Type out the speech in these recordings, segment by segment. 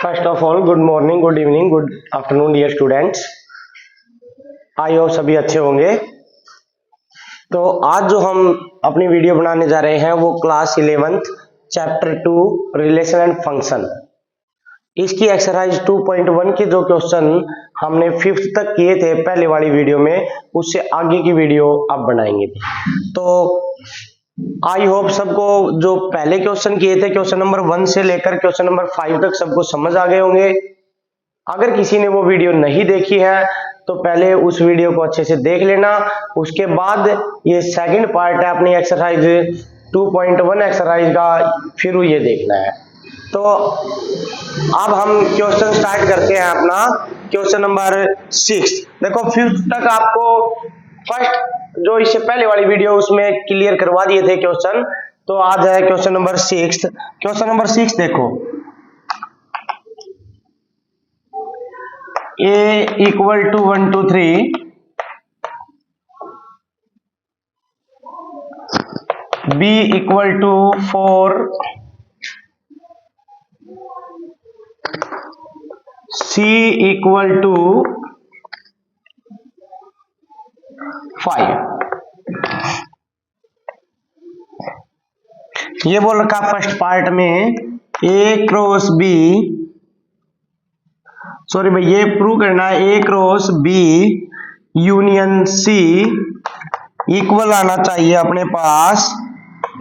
First of all good morning, good evening, good afternoon dear students. I hope सभी अच्छे होंगे। तो आज जो हम अपनी वीडियो बनाने जा रहे हैं वो class 11th chapter 2 relation and function, इसकी एक्सरसाइज 2.1 के जो क्वेश्चन हमने 5th तक किए थे पहले वाली वीडियो में, उससे आगे की वीडियो अब बनाएंगे। तो आई होप सबको जो पहले क्वेश्चन किए थे क्वेश्चन नंबर 1 से लेकर क्वेश्चन नंबर 5 तक सबको समझ आ गए होंगे। अगर किसी ने वो वीडियो नहीं देखी है तो पहले उस वीडियो को अच्छे से देख लेना, उसके बाद ये सेकंड पार्ट है अपनी एक्सरसाइज 2.1 एक्सरसाइज का, फिर ये देखना है। तो अब हम क्वेश्चन स्टार्ट करते हैं अपना क्वेश्चन नंबर 6। देखो 5th तक आपको फर्स्ट जो इससे पहले वाली वीडियो उसमें क्लियर करवा दिए थे क्वेश्चन, तो आज है क्वेश्चन नंबर 6। क्वेश्चन नंबर 6 देखो, a equal to 1 2 3, b equal to 4, c equal to 5। ये बोल रखा फर्स्ट पार्ट में a क्रॉस b, सॉरी भाई ये प्रूव करना है a cross b union c equal आना चाहिए अपने पास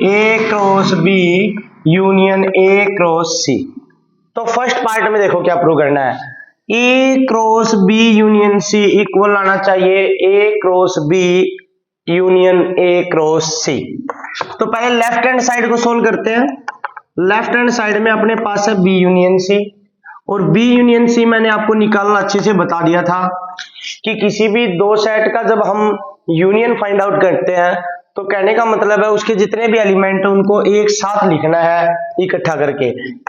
a cross b union a cross c। तो फर्स्ट पार्ट में देखो क्या प्रूव करना है, a cross b union c equal आना चाहिए a cross b union a cross c। तो पहले लेफ्ट हैंड साइड को सोल्व करते हैं। लेफ्ट हैंड साइड में अपने पास है b यूनियन c, और b यूनियन c मैंने आपको निकालना अच्छे से बता दिया था कि किसी भी दो सेट का जब हम यूनियन फाइंड आउट करते हैं तो कहने का मतलब है उसके जितने भी एलिमेंट है उनको एक साथ लिखना है इकट्ठा करके।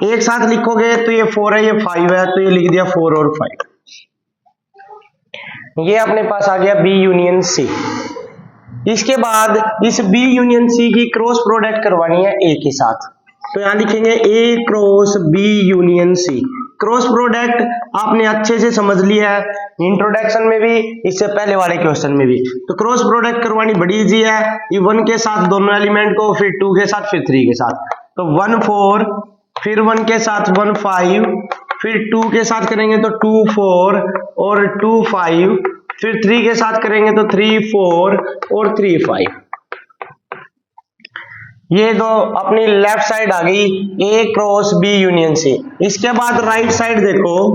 एक साथ लिखोगे तो ये 4 है, ये 5 है, तो ये लिख दिया 4 और 5। ये अपने पास आ गया b यूनियन c। इसके बाद इस b यूनियन c की क्रॉस प्रोडक्ट करवानी है a के साथ, तो यहां लिखेंगे a cross b union c। Cross product आपने अच्छे से समझ लिया है इंट्रोडक्शन में भी, इससे पहले वाले क्वेश्चन में भी। तो क्रॉस प्रोडक्ट करवानी बड़ी इजी है, ये 1 के साथ दोनों एलिमेंट को, फिर 2 के साथ, फिर 3 के साथ। तो 1 4, फिर 1 के साथ 1 5, फिर 2 के साथ करेंगे तो 2 4 और 2 5, फिर 3 के साथ करेंगे तो 3 4 और 3 5। ये दो अपनी लेफ्ट साइड आ गई a cross b union c। इसके बाद राइट साइड देखो,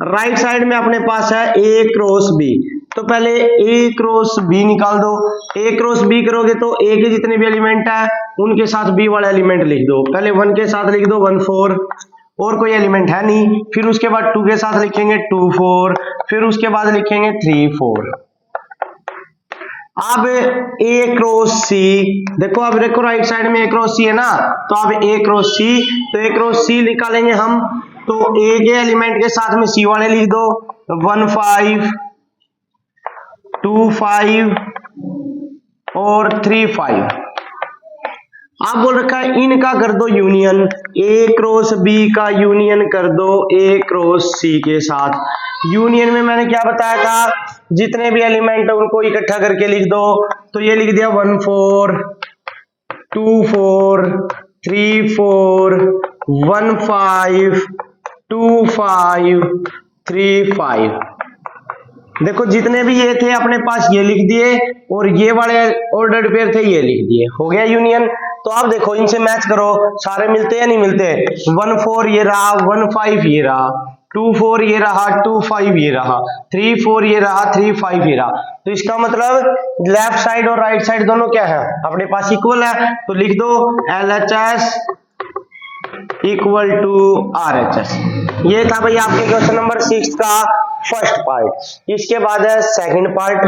राइट साइड में अपने पास है a क्रॉस b। तो पहले a क्रॉस b निकाल दो। a क्रॉस b करोगे तो a के जितने भी एलिमेंट है उनके साथ b वाला एलिमेंट लिख दो। पहले 1 के साथ लिख दो 1 4, और कोई एलिमेंट है नहीं। फिर उसके बाद 2 के साथ लिखेंगे 2 4, फिर उसके बाद लिखेंगे 3 4। अब a क्रॉस c देखो, अब देखो राइट साइड में a क्रॉस c है ना, तो अब a क्रॉस c, तो a क्रॉस c निकालेंगे हम, तो a के एलिमेंट के साथ में c वाले लिख दो 1 5 2 5 और 3 5। आप बोल रखा है इनका कर दो यूनियन, a क्रॉस b का यूनियन कर दो a क्रॉस c के साथ। यूनियन में मैंने क्या बताया था, जितने भी एलिमेंट है उनको इकट्ठा करके लिख दो। तो ये लिख दिया 1 4 2 4 3 4 1 5 2 5 3 5। देखो जितने भी ये थे अपने पास ये लिख दिए, और ये वाले ऑर्डर्ड पेयर थे ये लिख दिए, हो गया यूनियन। तो अब देखो इनसे मैच करो, सारे मिलते या नहीं मिलते। 1 4 ये रहा, 1 5 ये रहा, 2 4 ये रहा, 2 5 ये रहा, 3 4 ये रहा, 3 5 ये रहा। तो इसका मतलब लेफ्ट साइड और राइट साइड दोनों क्या है अपने पास इक्वल है। तो लिख दो LHS इक्वल टू RHS। ये था भाई आपके क्वेश्चन नंबर 6 का फर्स्ट पार्ट। इसके बाद है सेकंड पार्ट।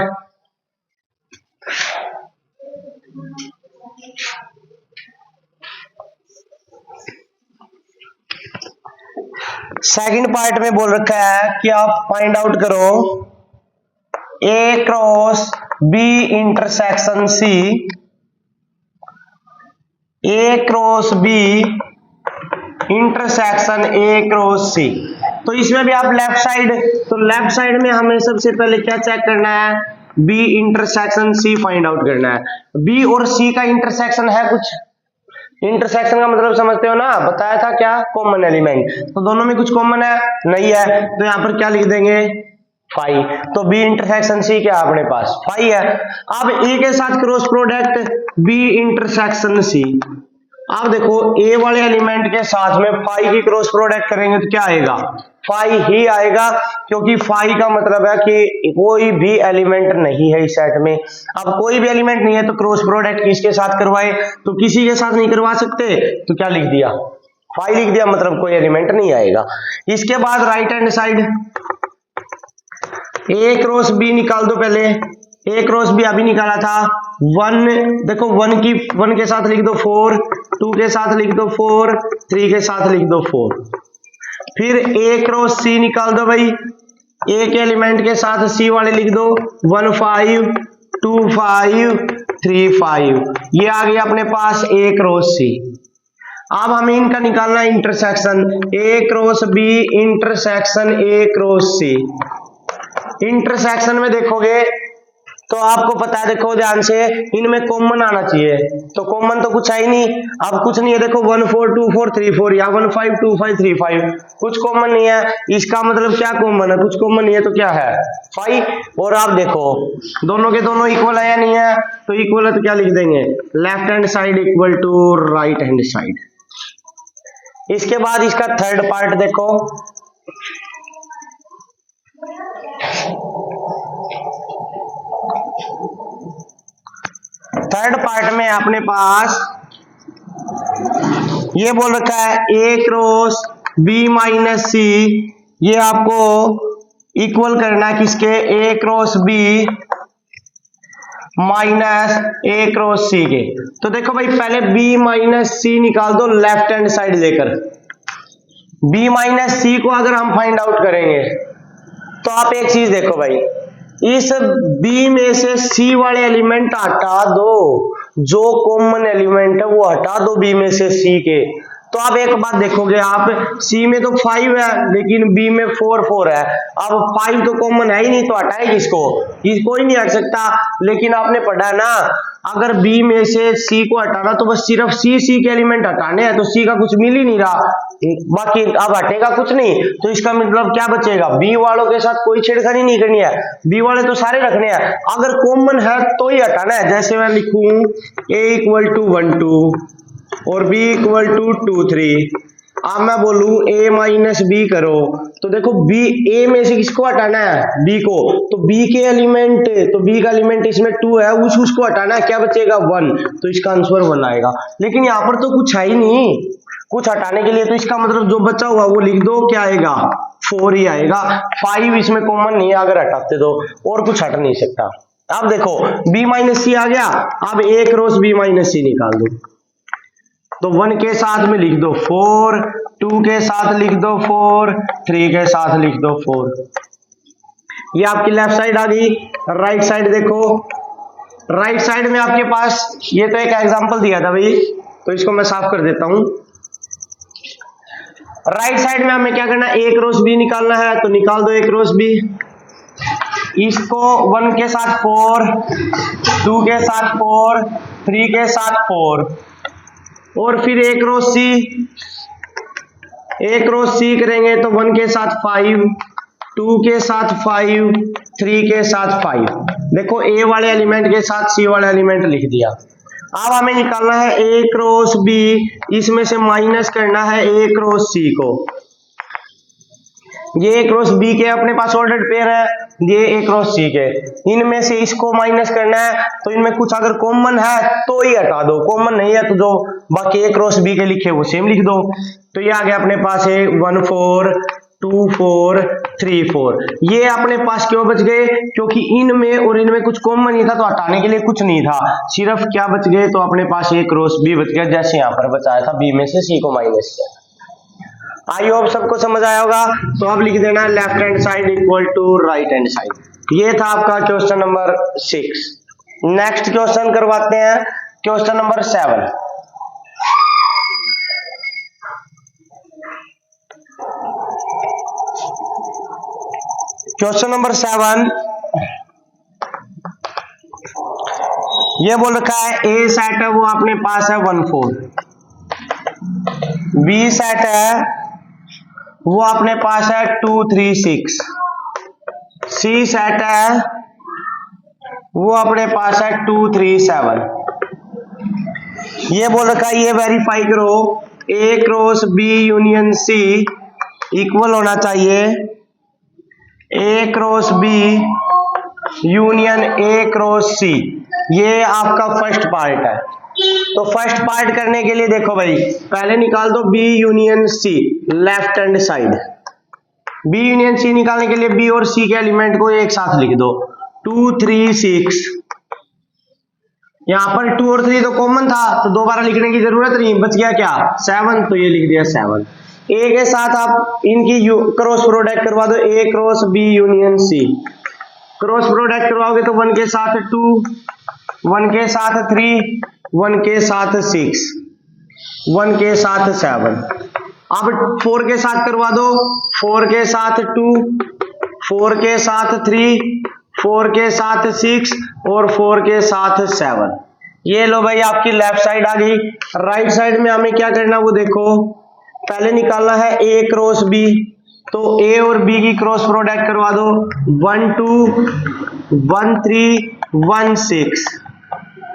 सेकंड पार्ट में बोल रखा है कि आप फाइंड आउट करो a cross b intersection c, a cross b intersection A cross C. तो इसमें भी आप लेफ्ट साइड, तो लेफ्ट साइड में हमें सबसे पहले क्या चेक करना है, B intersection C find out करना है। बी और सी का इंटरसेक्शन है कुछ, इंटरसेक्शन का मतलब समझते हो ना, बताया था क्या, कॉमन एलिमेंट। तो दोनों में कुछ कॉमन है नहीं है, तो यहाँ पर क्या लिख देंगे, फाई। तो बी इंटरसेक्शन सी क्या अपने पास फाई है। अब ए के साथ cross product B intersection C. अब देखो ए वाले एलिमेंट के साथ में फाई की क्रॉस प्रोडक्ट करेंगे तो क्या आएगा, फाई ही आएगा, क्योंकि फाई का मतलब है कि कोई भी एलिमेंट नहीं है इस सेट में। अब कोई भी एलिमेंट नहीं है तो क्रॉस प्रोडक्ट किसके साथ करवाए, तो किसी के साथ नहीं करवा सकते, तो क्या लिख दिया, फाई लिख दिया, मतलब कोई एलिमेंट नहीं आएगा। इसके बाद राइट हैंड साइड ए क्रॉस बी निकाल दो पहले, ए क्रॉस बी अभी निकाला था, वन देखो वन के साथ लिख दो 4, 2 के साथ लिख दो 4, 3 के साथ लिख दो 4। फिर ए क्रॉस सी निकाल दो भाई, ए के एलिमेंट के साथ सी वाले लिख दो 1 5 2 5 3 5। ये आ गया अपने पास ए क्रॉस सी। अब हमें इनका निकालना है intersection, A cross B intersection A cross C. Intersection में देखोगे तो आपको पता है, देखो ध्यान से, इनमें कॉमन आना चाहिए, तो कॉमन तो कुछ है ही नहीं। अब कुछ नहीं है, देखो 1 4 2 4 3 4 या 1 5 2 5 3 5, कुछ कॉमन नहीं है। इसका मतलब क्या कॉमन है, कुछ कॉमन नहीं है, तो क्या है 5। और आप देखो दोनों के दोनों इक्वल है या नहीं है, तो इक्वल है तो क्या लिख देंगे, left hand side equal to right hand side. इसके बाद इसका थर्ड पार्ट देखो, थर्ड पार्ट में अपने पास ये बोल रखा है A cross B minus C, ये आपको इक्वल करना है किसके, A cross B minus A cross C के। तो देखो भाई पहले बी माइनस सी निकाल दो लेफ्ट हैंड साइड लेकर। बी माइनस सी को अगर हम फाइंड आउट करेंगे तो आप एक चीज देखो भाई, इस बी में से सी वाले एलिमेंट हटा दो, जो कॉमन एलिमेंट है वो हटा दो बी में से सी के। तो आप एक बात देखोगे, आप सी में तो 5 है लेकिन बी में 4 4 है। अब 5 तो कॉमन है ही नहीं, तो हटाए किसको, कोई नहीं हट सकता। लेकिन आपने पढ़ा ना, अगर बी में से सी को हटाना तो बस सिर्फ सी के एलिमेंट हटाने हैं, तो सी का कुछ मिल ही नहीं रहा, बाकी अब हटेगा कुछ नहीं। तो इसका मतलब क्या बचेगा, बी वालों के साथ कोई छेड़खानी नहीं करनी है, बी वाले तो सारे रखने हैं, अगर कॉमन है तो ही हटाना है। जैसे मैं लिखूं a इक्वल टू 1 2 और b इक्वल टू 2 3। अब मैं बोलूं a माइनस बी करो, तो देखो b a में से किसको हटाना है, b को, तो b के एलिमेंट, तो b का एलिमेंट इसमें 2 है, उसको हटाना है, क्या बचेगा 1, तो इसका आंसर 1 आएगा। लेकिन यहाँ पर तो कुछ है ही नहीं कुछ हटाने के लिए, तो इसका मतलब जो बचा हुआ वो लिख दो, क्या आएगा 4 ही आएगा। 5 इसमें कॉमन नहीं है, अगर हटाते तो और कुछ हट नहीं सकता। अब देखो b माइनस सी आ गया, अब a क्रॉस b माइनस सी निकाल दो, तो 1 के साथ में लिख दो 4, 2 के साथ लिख दो 4, 3 के साथ लिख दो 4। ये आपकी लेफ्ट साइड आ गई। राइट साइड देखो, राइट साइड में आपके पास, ये तो एक एग्जांपल दिया था भाई, तो इसको मैं साफ कर देता हूं। राइट साइड में हमें क्या करना है, a क्रॉस b निकालना है, तो निकाल दो a क्रॉस b। इसको 1 के साथ 4, 2 के साथ 4, 3 के साथ 4, और फिर a क्रॉस सी करेंगे तो 1 के साथ 5, 2 के साथ 5, 3 के साथ 5। देखो a वाले एलिमेंट के साथ c वाला एलिमेंट लिख दिया। अब हमें निकालना है a क्रॉस b, इसमें से माइनस करना है a क्रॉस c को। ये a क्रॉस b के अपने पास ऑर्डर्ड पेयर है, ये a क्रॉस c के, इनमें से इसको माइनस करना है, तो इनमें कुछ अगर कॉमन है तो ही हटा दो, कॉमन नहीं है तो जो बाकी a क्रॉस b के लिखे वो सेम लिख दो। तो ये आ गया अपने पास है 1 4 2 4 3 4। ये अपने पास क्यों बच गए, क्योंकि इनमें और इनमें कुछ कॉमन नहीं था, तो हटाने के लिए कुछ नहीं था, सिर्फ क्या बच गए, तो अपने पास a क्रॉस b बच गया, जैसे यहाँ पर बचाया था b में से c को माइनस किया। आई होप सबको समझ आया होगा। तो अब लिख देना left hand side equal to right hand side. ये था आपका क्वेश्चन नंबर 6। नेक्स्ट क्वेश्चन करवाते हैं, क्वेश्चन नंबर 7। क्वेश्चन नंबर 7, ये बोल रखा है ए सेट है वो अपने पास है 1 4, बी सेट है वो अपने पास है 2 3 6, सी सेट है वो अपने पास है 2 3 7। ये बोल रखा है ये वेरीफाई करो A cross B union C equal होना चाहिए A cross B union A cross C. ये आपका फर्स्ट पार्ट है। तो फर्स्ट पार्ट करने के लिए देखो भाई, पहले निकाल दो B union C left hand side. B union C निकालने के लिए बी और सी के एलिमेंट को एक साथ लिख दो 2 3 6। यहां पर 2 और 3 तो कॉमन था तो दोबारा लिखने की जरूरत नहीं, बच गया क्या 7, तो ये लिख दिया 7। ए के साथ आप इनकी क्रॉस प्रोडक्ट करवा दो A cross B union C. Cross product करवाओगे तो 1 के साथ 2, 1 के साथ 3, 1 के साथ 6, 1 के साथ 7। अब 4 के साथ करवा दो 4 के साथ 2, 4 के साथ 3, 4 के साथ 6 और 4 के साथ 7। ये लो भाई आपकी लेफ्ट साइड आ गई। राइट साइड में हमें क्या करना वो देखो, पहले निकालना है ए क्रॉस बी। तो ए और बी की क्रॉस प्रोडक्ट करवा दो 1 2 1 3 1 6,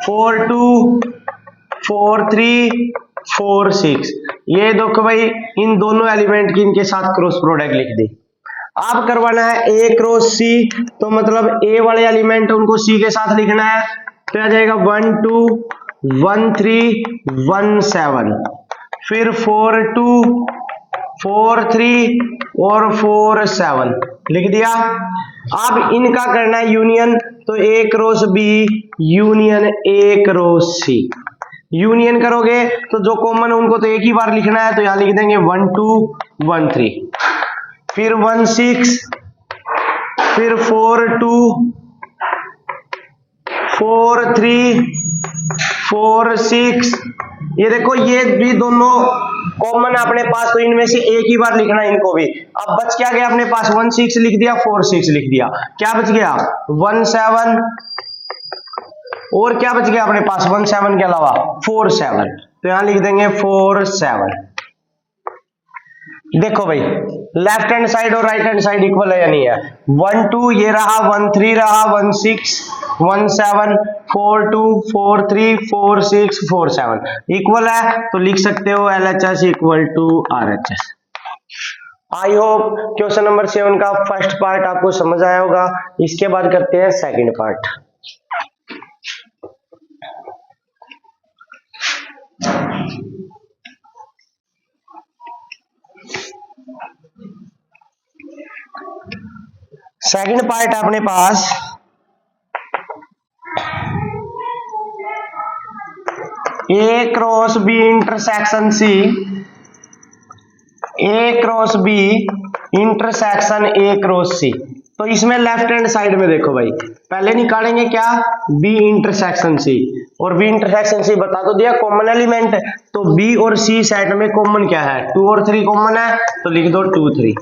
4 2 4 3 4 6। ये देखो भाई इन दोनों एलिमेंट की इनके साथ क्रॉस प्रोडक्ट लिख दी। अब करवाना है ए क्रॉस सी, तो मतलब ए वाले एलिमेंट उनको सी के साथ लिखना है। तो आ जाएगा 1 2 1 3 1 7, फिर 4 2 4 3 और 4 7 लिख दिया। अब इनका करना है यूनियन, तो A cross B union A cross C. Union करोगे तो जो कॉमन है उनको तो एक ही बार लिखना है, तो यहां लिख देंगे 1 2 1 3, फिर 1 6, फिर 4 2 4 3 4 6। ये देखो ये भी दोनों कॉमन है अपने पास, तो इनमें से एक ही बार लिखना है इनको भी। अब बच क्या गया अपने पास 1 6 लिख दिया, 4 6 लिख दिया, क्या बच गया 1 7, और क्या बच गया अपने पास 1 7 के अलावा 4 7। तो यहां लिख देंगे 4 7। देखो भाई लेफ्ट हैंड साइड और राइट हैंड साइड इक्वल है या नहीं है। 1 2 ये रहा, 1 3 रहा, 1 6 1 7, 4 2 4 3 4 6 4 7 इक्वल है, तो लिख सकते हो LHS equal to RHS। I hope question number 7 का फर्स्ट पार्ट आपको समझ आया होगा। इसके बाद करते हैं सेकंड पार्ट। सेकंड पार्ट अपने पास A cross B intersection C, A cross B intersection A cross C. तो इसमें लेफ्ट हैंड साइड में देखो भाई, पहले निकालेंगे क्या बी इंटरसेक्शन सी, और बी इंटरसेक्शन सी बता तो दिया कॉमन एलिमेंट। तो बी और सी सेट में कॉमन क्या है 2 और 3 कॉमन है, तो लिख दो 2 3।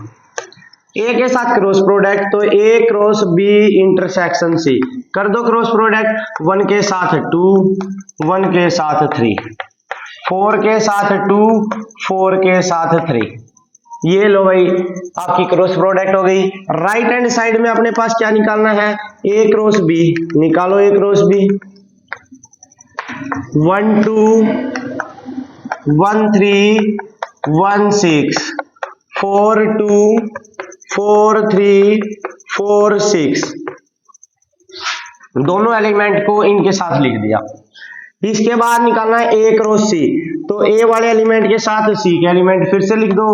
ए के साथ क्रॉस प्रोडक्ट, तो ए क्रॉस बी इंटरसेक्शन सी कर दो क्रॉस प्रोडक्ट, 1 के साथ 2 1 के साथ 3, 4 के साथ 2 4 के साथ 3। ये लो भाई आपकी क्रॉस प्रोडक्ट हो गई। राइट हैंड साइड में अपने पास क्या निकालना है ए क्रॉस बी, निकालो ए क्रॉस बी 1 2 1 3 1 6 4 2 4 3 4 6, दोनों एलिमेंट को इनके साथ लिख दिया। इसके बाद निकालना है ए क्रॉस सी, तो ए वाले एलिमेंट के साथ सी के एलिमेंट फिर से लिख दो।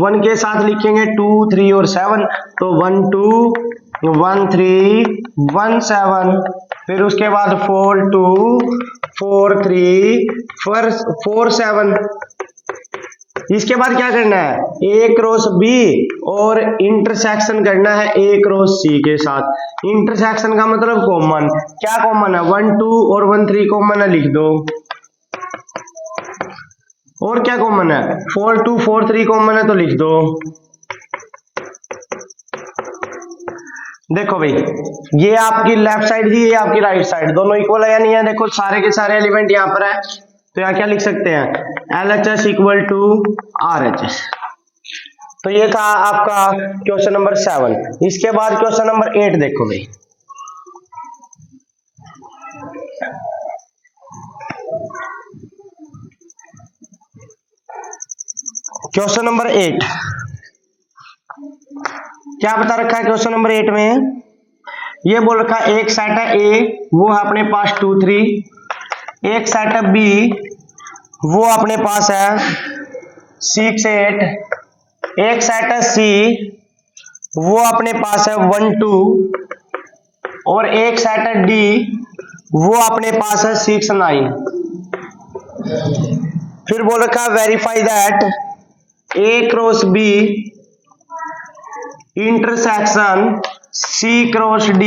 1 के साथ लिखेंगे 2 3 और 7, तो 1 2 1 3 1 7, फिर उसके बाद 4 2 4 3 4 7। इसके बाद क्या करना है ए क्रॉस बी और इंटरसेक्शन करना है ए क्रॉस सी के साथ। इंटरसेक्शन का मतलब कॉमन, क्या कॉमन है 1 2 और 1 3 कॉमन है, लिख दो। और क्या कॉमन है 4 2 4 3 कॉमन है, तो लिख दो। देखो भाई, ये आपकी लेफ्ट साइड थी, ये आपकी राइट साइड, दोनों इक्वल है या नहीं है? देखो सारे के सारे एलिमेंट यहाँ पर है, तो यहाँ क्या लिख सकते हैं, LHS इक्वल टू RHS। तो ये था आपका क्वेश्चन नंबर 7। इसके बाद क्वेश्चन नंबर 8 देखो भाई। क्वेश्चन नंबर 8 क्या बता रखा है? क्वेश्चन नंबर 8 में ये बोल रखा है एक सेट है A, वो है अपने पास 2 3, एक सेट है B, वो अपने पास है 6 8, एक सेट है C, वो अपने पास है 1 2, और एक सेट है D, वो अपने पास है 6 9। फिर बोल रखा है verify that A cross B intersection C cross D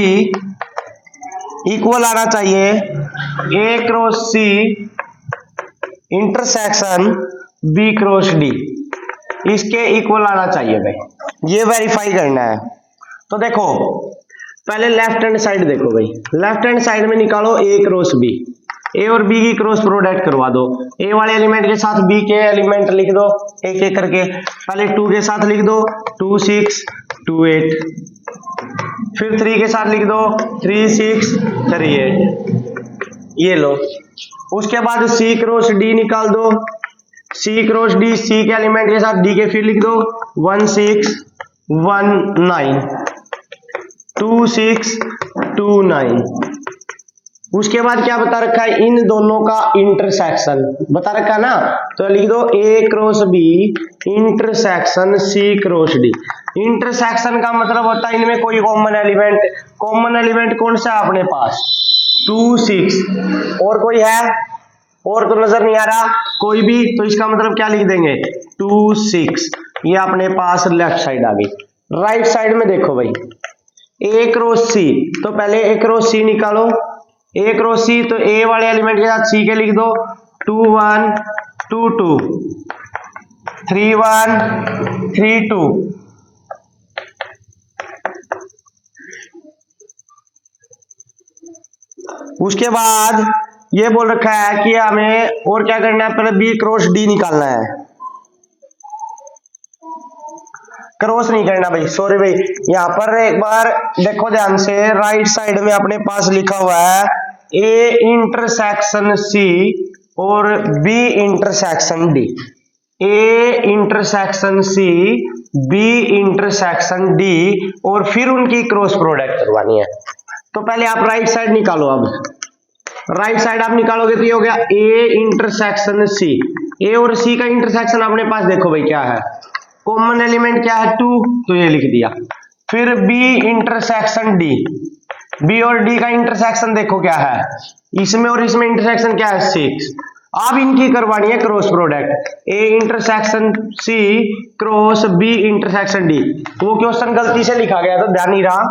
equal आना चाहिए A cross C intersection B cross D, इसके इक्वल आना चाहिए भाई, ये वेरीफाई करना है। तो देखो पहले लेफ्ट हैंड साइड देखो भाई, लेफ्ट हैंड साइड में निकालो A क्रॉस B, A और B की क्रॉस प्रोडक्ट करवा दो। A वाले एलिमेंट के साथ B के एलिमेंट लिख दो एक एक करके, पहले 2 के साथ लिख दो 2 6 2 8, फिर 3 के साथ लिख दो 3 6 3 8, ये लो। उसके बाद C क्रॉस D निकाल दो, C क्रॉस D, C के एलिमेंट के साथ D के फिर लिख दो 1 6 1 9 2 6 2 9। उसके बाद क्या बता रखा है, इन दोनों का इंटरसेक्शन बता रखा है ना, तो लिख दो A cross B intersection C cross D। Intersection का मतलब होता है इनमें कोई कॉमन एलिमेंट कौन सा है अपने पास 2 6, और कोई है? और तो नजर नहीं आ रहा कोई भी, तो इसका मतलब क्या लिख देंगे 2 6, ये अपने पास लेफ्ट साइड आ गई। राइट साइड में देखो भाई A क्रॉस C, तो पहले A क्रॉस C निकालो, A क्रॉस C, तो A वाले एलिमेंट के साथ C के लिख दो 2 1 2 2 3 1 3 2। उसके बाद ये बोल रखा है कि हमें और क्या करना है, पहले B क्रॉस D निकालना है, क्रॉस नहीं करना भाई, सॉरी भाई। यहाँ पर एक बार देखो ध्यान से, राइट साइड में अपने पास लिखा हुआ है A इंटरसेक्शन C और B intersection D, A intersection C B intersection D, और फिर उनकी क्रॉस प्रोडक्ट करवानी है। तो पहले आप राइट साइड निकालो। अब राइट साइड आप निकालोगे तो ये हो गया A इंटरसेक्शन C, A और C का इंटरसेक्शन अपने पास देखो भाई क्या है, कॉमन एलिमेंट क्या है 2, तो ये लिख दिया। फिर B इंटरसेक्शन D, B और D का इंटरसेक्शन देखो क्या है, इसमें और इसमें इंटरसेक्शन क्या है 6। अब इनकी करवानी है cross product, A intersection C cross B intersection D। वो क्वेश्चन गलती से लिखा गया तो ध्यान नहीं रहा,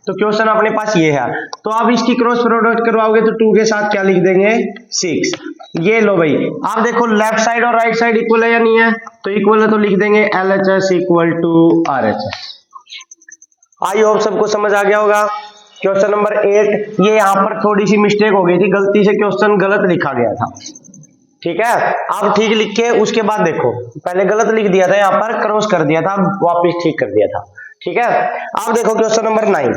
तो क्वेश्चन अपने पास ये है। तो अब इसकी क्रॉस प्रोडक्ट करवाओगे तो 2 के साथ क्या लिख देंगे 6। ये लो भाई, आप देखो लेफ्ट साइड और राइट साइड इक्वल है या नहीं है, तो इक्वल है तो लिख देंगे LHS equal to RHS। I hope सबको समझ आ गया होगा। क्वेश्चन नंबर 8, ये यहाँ पर थोड़ी सी मिस्टेक हो गई थी, गलती से क्वेश्चन गलत लिखा गया था, ठीक है। आप ठीक लिख के उसके बाद देखो, पहले गलत लिख दिया था, यहाँ पर क्रॉस कर दिया था, वापस ठीक कर दिया था, ठीक है। आप देखो क्वेश्चन नंबर 9,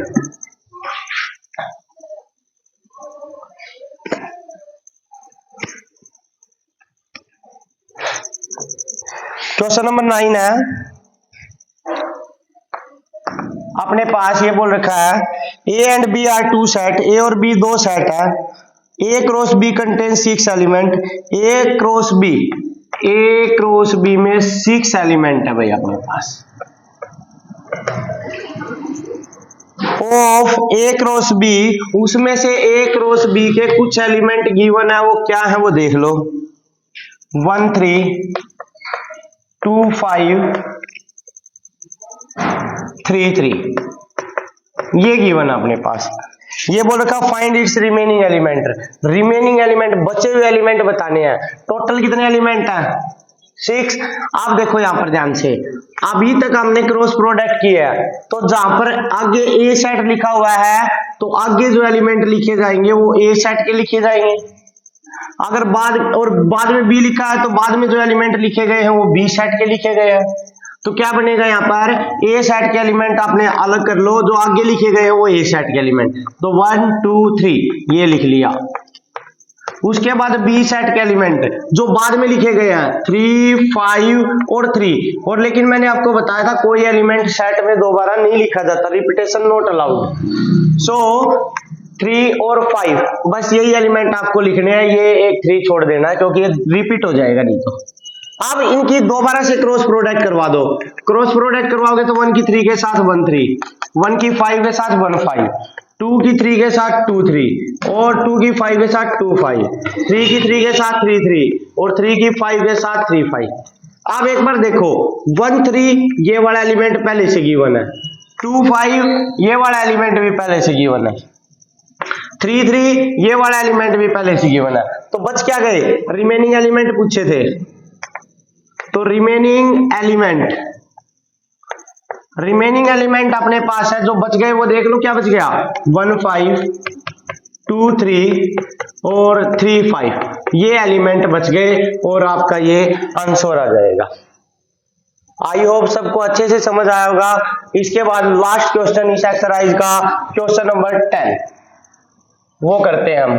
क्वेश्चन नंबर 9 है अपने पास, ये बोल रखा है A and B are 2 set, A और B 2 सेट है, A cross B contain 6 element, A cross B में 6 एलिमेंट है भाई अपने पास, ऑफ A क्रॉस B, उसमें से A क्रॉस B के कुछ एलिमेंट गिवन है, वो क्या है वो देख लो 1 3 2 5 3 3, ये गिवन है अपने पास। ये बोल रखा फाइंड इट्स रिमेनिंग एलिमेंट, बचे हुए एलिमेंट बताने हैं। टोटल कितने एलिमेंट हैं 6। आप देखो यहां पर ध्यान से, अभी तक हमने क्रॉस प्रोडक्ट किया है, तो जहां पर आगे ए सेट लिखा हुआ है तो आगे जो एलिमेंट लिखे जाएंगे वो ए सेट के लिखे जाएंगे। अगर बाद में बी लिखा है तो बाद में जो एलिमेंट लिखे गए हैं वो बी सेट के लिखे गए हैं। तो क्या बनेगा यहाँ पर, ए सेट के एलिमेंट आपने अलग कर लो, जो आगे लिखे गए हैं वो ए सेट के एलिमेंट, तो 1 2 3 ये लिख लिया। उसके बाद बी सेट के एलिमेंट जो बाद में लिखे गए हैं 3 5 और 3, और लेकिन मैंने आपको बताया था कोई एलिमेंट सेट में दोबारा नहीं लिखा जाता, रिपीटेशन नॉट अलाउड। सो 3 और 5 बस यही एलिमेंट आपको लिखने हैं, ये एक 3 छोड़ देना है क्योंकि ये रिपीट हो जाएगा नहीं तो। अब इनकी दोबारा से क्रॉस प्रोडक्ट करवा दो, क्रॉस प्रोडक्ट करवाओगे तो 1 की 3 के साथ 1 3, 1 की 5 के साथ 1 5, 2 की 3 के साथ 2 3 और 2 की 5 के साथ 2 5, 3 की 3 के साथ 3 3 और 3 की 5 के साथ 3 5। अब एक बार देखो 1 3 ये वाला एलिमेंट पहले से गिवन है, 2 5 ये वाला एलिमेंट भी पहले से गिवन है, 3 3 ये वाला एलिमेंट भी पहले से गिवन है। तो बच क्या गए, रिमेनिंग एलिमेंट पूछे थे, तो रिमेनिंग एलिमेंट अपने पास है, जो बच गए वो देख लो क्या बच गया, 1 5 2 3 और 3 5 ये एलिमेंट बच गए और आपका ये आंसर आ जाएगा। आई होप सबको अच्छे से समझ आया होगा। इसके बाद लास्ट क्वेश्चन इस एक्सरसाइज का, क्वेश्चन नंबर 10 वो करते हैं हम।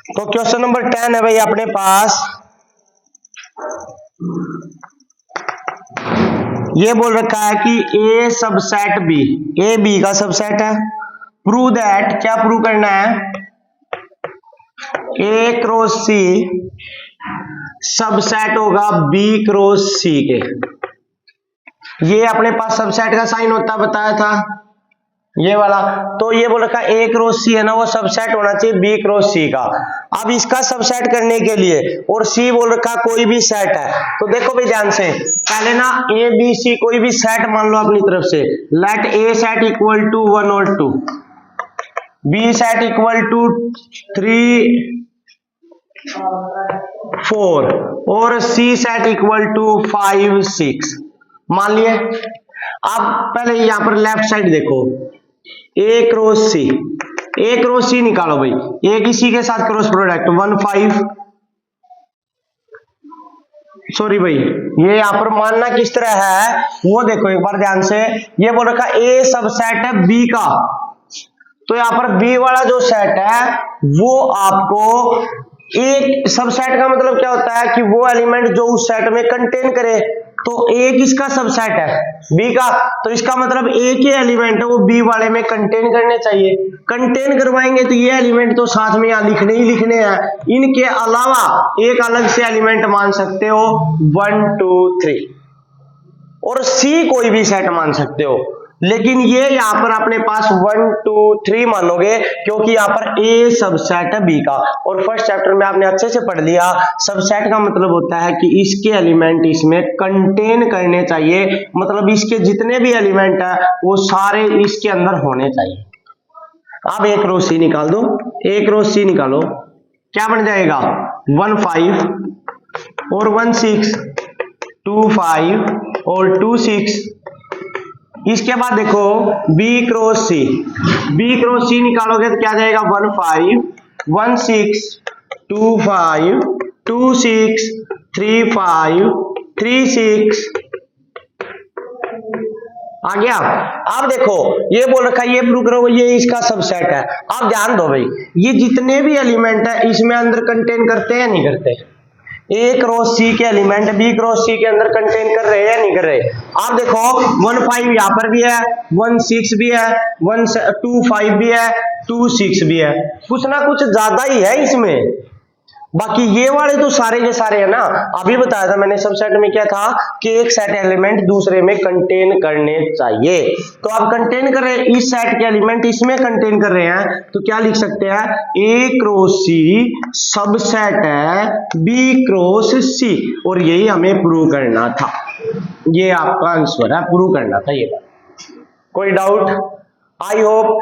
तो क्वेश्चन नंबर 10 है भाई अपने पास, ये बोल रखा है कि ए सबसेट बी, ए बी का सबसेट है, प्रूव दैट, क्या प्रूव करना है, ए क्रॉस सी सबसेट होगा बी क्रॉस सी के। ये अपने पास सबसेट का साइन होता बताया था ये वाला, तो ये बोल रखा ए क्रॉस सी है ना, वो सबसेट होना चाहिए बी क्रॉस सी का। अब इसका सबसेट करने के लिए, और सी बोल रखा कोई भी सेट है, तो देखो भाई ध्यान से, पहले ना ए बी सी कोई भी सेट मान लो अपनी तरफ से, let a set equal to 1 और 2, बी सेट इक्वल टू 3 4 और सी सेट इक्वल टू 5 6 मान लिए। अब पहले यहां पर लेफ्ट साइड देखो, ए क्रॉस सी निकालो भाई, ए की सी के साथ क्रॉस प्रोडक्ट 1 5, सॉरी भाई ये यहां पर मानना किस तरह है वो देखो एक बार ध्यान से, ये बोल रखा ए सबसेट है बी का, तो यहां पर बी वाला जो सेट है वो आपको, एक सबसेट का मतलब क्या होता है कि वो एलिमेंट जो उस सेट में कंटेन करे, तो ए किसका सबसेट है, बी का, तो इसका मतलब ए के एलिमेंट है वो बी वाले में कंटेन करने चाहिए। कंटेन करवाएंगे तो ये एलिमेंट तो साथ में यहां लिखने ही लिखने हैं, इनके अलावा एक अलग से एलिमेंट मान सकते हो 1 2 3 और सी कोई भी सेट मान सकते हो, लेकिन ये यहां पर अपने पास 1 2 3 मानोगे क्योंकि यहां पर ए सबसेट है बी का। और फर्स्ट चैप्टर में आपने अच्छे से पढ़ लिया, सबसेट का मतलब होता है कि इसके एलिमेंट इसमें कंटेन करने चाहिए, मतलब इसके जितने भी एलिमेंट है वो सारे इसके अंदर होने चाहिए। अब एक रो सी निकाल दो, एक रो सी निकालो, क्या बन जाएगा 1 5 और 1 6 2 5 और 2 6। इसके बाद देखो बी क्रॉस सी निकालोगे तो क्या जाएगा 1 5 1 6 2 5 2 6 3 5 3 6 आ गया। अब देखो ये बोल रखा है, ये प्रूव करो ये इसका सबसेट है। अब ध्यान दो भाई, ये जितने भी एलिमेंट है इसमें अंदर कंटेन करते हैं नहीं करते, ए क्रॉस सी के एलिमेंट बी क्रॉस सी के अंदर कंटेन कर रहे हैं या नहीं कर रहे। आप देखो 1 5 यहां पर भी है, 1 6 भी है, 2 5 भी है, 2 6 भी है, कुछ ना कुछ ज्यादा ही है इसमें, बाकी ये वाले तो सारे के सारे है ना। अभी बताया था मैंने सबसेट में क्या था कि एक सेट एलिमेंट दूसरे में कंटेन करने चाहिए, तो आप कंटेन कर रहे हैं, इस सेट के एलिमेंट इसमें कंटेन कर रहे हैं, तो क्या लिख सकते हैं ए क्रॉस सी सबसेट है बी क्रॉस सी, और यही हमें प्रूव करना था, ये आपका आंसर है, प्रूव करना था ये। कोई डाउट? आई होप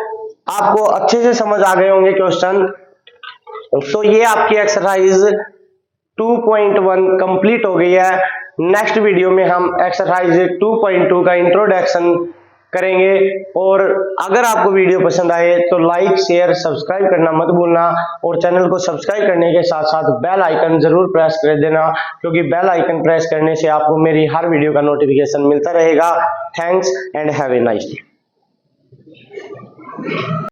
आपको अच्छे से समझ आ गए होंगे क्वेश्चन। तो ये आपकी एक्सरसाइज 2.1 कंप्लीट हो गई है। नेक्स्ट वीडियो में हम एक्सरसाइज 2.2 का इंट्रोडक्शन करेंगे। और अगर आपको वीडियो पसंद आए तो लाइक शेयर सब्सक्राइब करना मत भूलना, और चैनल को सब्सक्राइब करने के साथ साथ बेल आइकन जरूर प्रेस कर देना, क्योंकि बेल आइकन प्रेस करने से आपको मेरी हर वीडियो का नोटिफिकेशन मिलता रहेगा। Thanks and have a nice day.